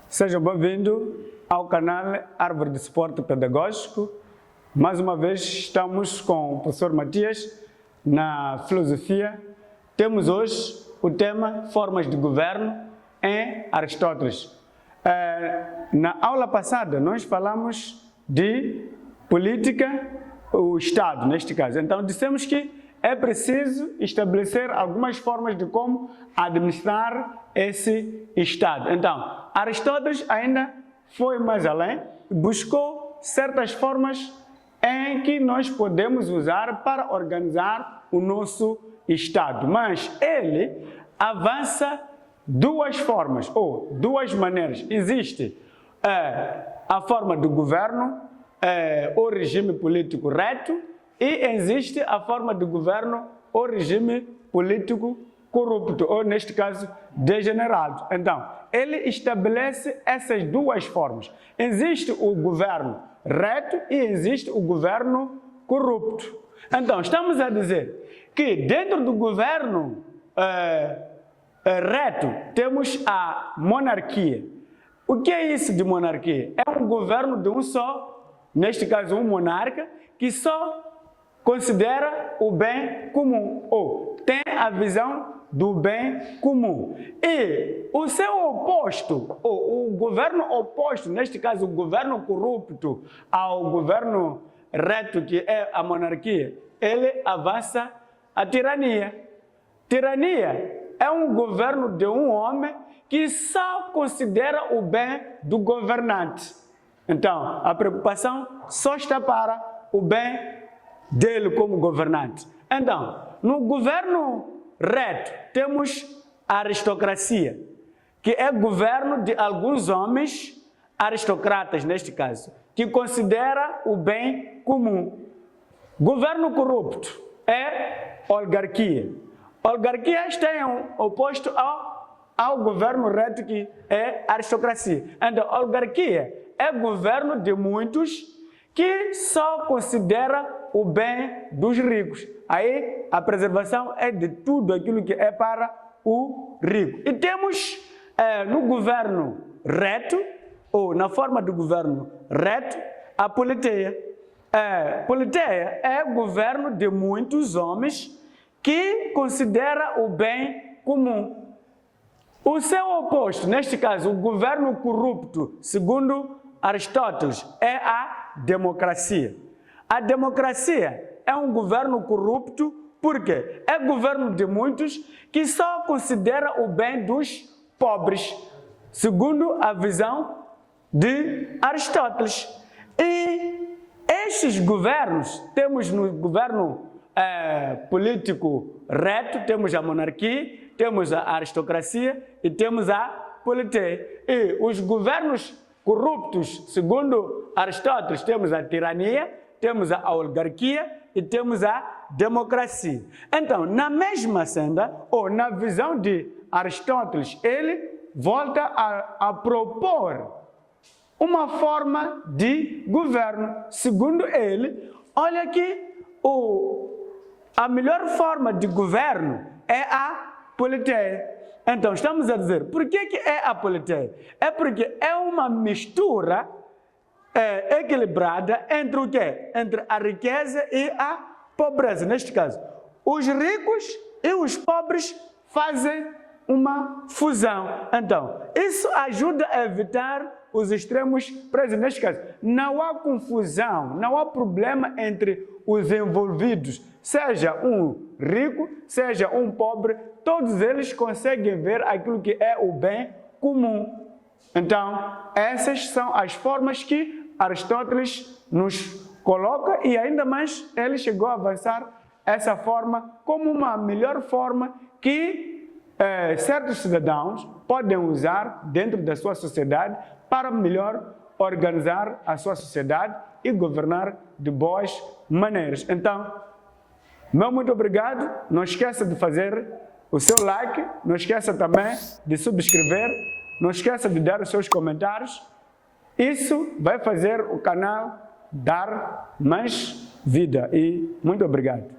Seja bem-vindo ao canal Árvore de Suporte Pedagógico. Mais uma vez estamos com o professor Matias na filosofia. Temos hoje o tema Formas de Governo em Aristóteles. Na aula passada nós falamos de política, o Estado neste caso. Então dissemos que é preciso estabelecer algumas formas de como administrar esse Estado. Então, Aristóteles ainda foi mais além, buscou certas formas em que nós podemos usar para organizar o nosso Estado. Mas ele avança duas formas, ou duas maneiras. Existe a forma do governo, o regime político reto, e existe a forma de governo ou regime político corrupto, ou neste caso, degenerado. Então, ele estabelece essas duas formas. Existe o governo reto e existe o governo corrupto. Então, estamos a dizer que dentro do governo reto temos a monarquia. O que é isso de monarquia? É um governo de um só, neste caso um monarca, que só considera o bem comum, ou tem a visão do bem comum. E o seu oposto, ou o governo oposto, neste caso o governo corrupto ao governo reto, que é a monarquia, ele avança a tirania. Tirania é um governo de um homem que só considera o bem do governante. Então, a preocupação só está para o bem dele como governante. Então, no governo reto, temos a aristocracia, que é governo de alguns homens, aristocratas neste caso, que considera o bem comum. Governo corrupto é oligarquia. Oligarquia está oposto ao governo reto, que é aristocracia. Então, oligarquia é governo de muitos que só considera o bem dos ricos. Aí a preservação é de tudo aquilo que é para o rico. E temos no governo reto, ou na forma do governo reto, a politeia. Politeia é o governo de muitos homens que considera o bem comum. O seu oposto, neste caso, o governo corrupto, segundo Aristóteles, é a democracia. A democracia é um governo corrupto porque é governo de muitos que só considera o bem dos pobres, segundo a visão de Aristóteles. E estes governos, temos no governo político reto, temos a monarquia, temos a aristocracia e temos a politeia. E os governos corruptos, segundo Aristóteles, temos a tirania, temos a oligarquia e temos a democracia. Então, na mesma senda, ou na visão de Aristóteles, ele volta a propor uma forma de governo. Segundo ele, olha que a melhor forma de governo é a politeia. Então, estamos a dizer, por que é a politeia? É porque é uma mistura equilibrada entre o quê? Entre a riqueza e a pobreza. Neste caso, os ricos e os pobres fazem uma fusão. Então, isso ajuda a evitar os extremos presos. Neste caso, não há confusão, não há problema entre os envolvidos, seja um rico, seja um pobre, todos eles conseguem ver aquilo que é o bem comum. Então, essas são as formas que Aristóteles nos coloca, e ainda mais ele chegou a avançar essa forma como uma melhor forma que certos cidadãos podem usar dentro da sua sociedade para melhor organizar a sua sociedade e governar de boas maneiras. Então, meu muito obrigado. Não esqueça de fazer o seu like, não esqueça também de subscrever, não esqueça de dar os seus comentários. Isso vai fazer o canal dar mais vida. E muito obrigado.